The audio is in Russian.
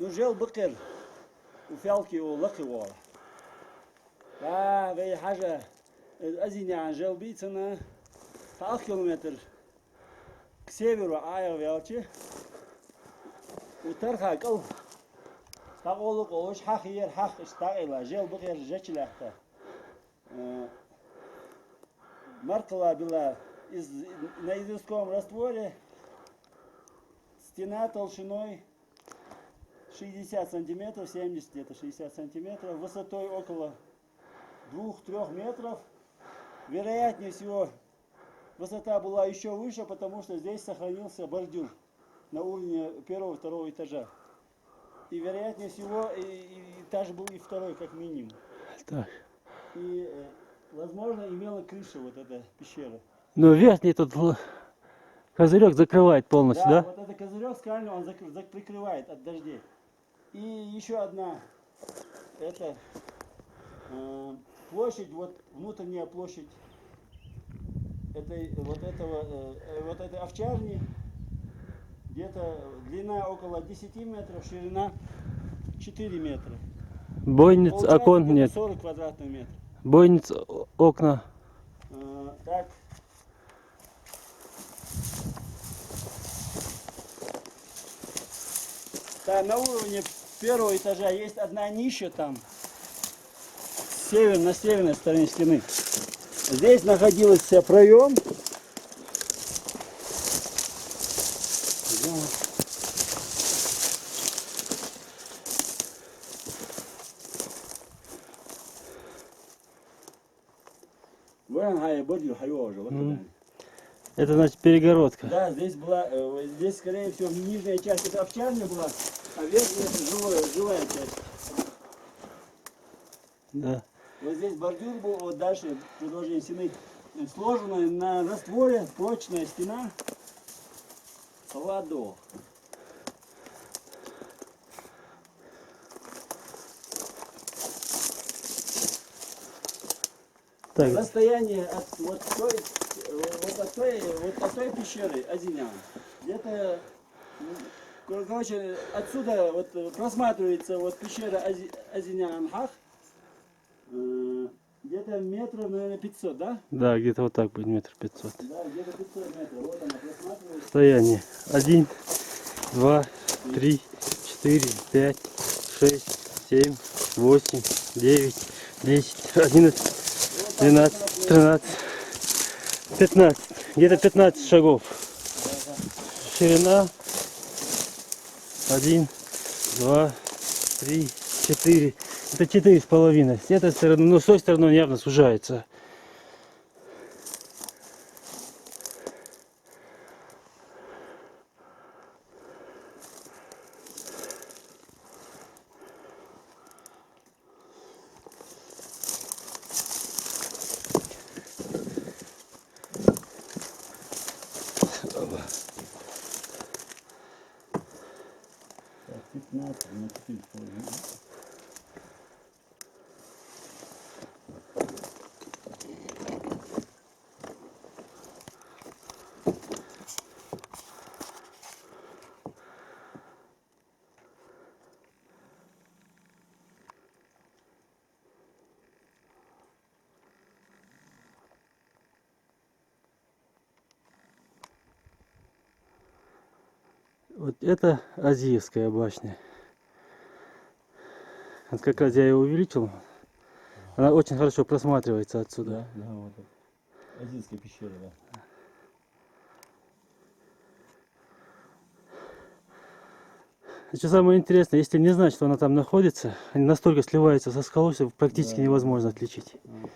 نجيل بقر وفالكي ولقي ورا فغي حاجة أزيني عن جيل بيتنا 8 كيلومتر к северу аял велчи وترخا قل تقول قوش حق ير حق اشتاقلا جيل بغير جيشلحتا Маркала была на изыском растворе, стена толщиной 60 сантиметров, 70 где-то 60 сантиметров, высотой около 2-3 метров. Вероятнее всего, высота была еще выше, потому что здесь сохранился бордюр на уровне 1-2 этажа. И вероятнее всего, этаж был и 2 как минимум. Так. И возможно, имела крышу вот эта пещера. Но верхний тут козырек закрывает полностью, да? Да, вот этот козырек скальный, он прикрывает от дождей. И еще одна, это площадь, вот внутренняя площадь вот этой овчарни, где-то длина около 10 метров, ширина 4 метра. Бойниц, окон нет. 40 квадратных метров. Бойниц, окна. Так. Да, на уровне 1-го этажа есть одна ниша там, на северной стороне стены. Здесь находился проем. Это значит перегородка. Да, здесь была, здесь скорее всего нижняя часть это овчарня была, а верхняя это жилая часть. Да. Вот здесь бордюр был, вот дальше продолжение стены сложенная на растворе, прочная стена. Ладо. Так. Расстояние от той пещеры Азинян. Где-то, короче, отсюда вот просматривается вот пещера Азинян-Хах. Где-то метров, наверное, 500, да? Да, где-то вот так будет, 1,5 метра. Да, где-то 500 метров. Вот она просматривается. Расстояние 1, 2, 3, 4, 5, 6, 7, 8, 9, 10, 11, 12, 13, 15. Где-то 15 шагов. Ширина 1, 2, 3, 4. Это 4,5. С этой стороны, но с той стороны он явно сужается. Так, 15 на 4,5. Вот это Азиевская башня. Вот как раз я ее увеличил. Она очень хорошо просматривается отсюда. Да, вот это. Азийская пещера, да. И что самое интересное, если не знать, что она там находится, они настолько сливаются со скалой, что практически невозможно отличить. А,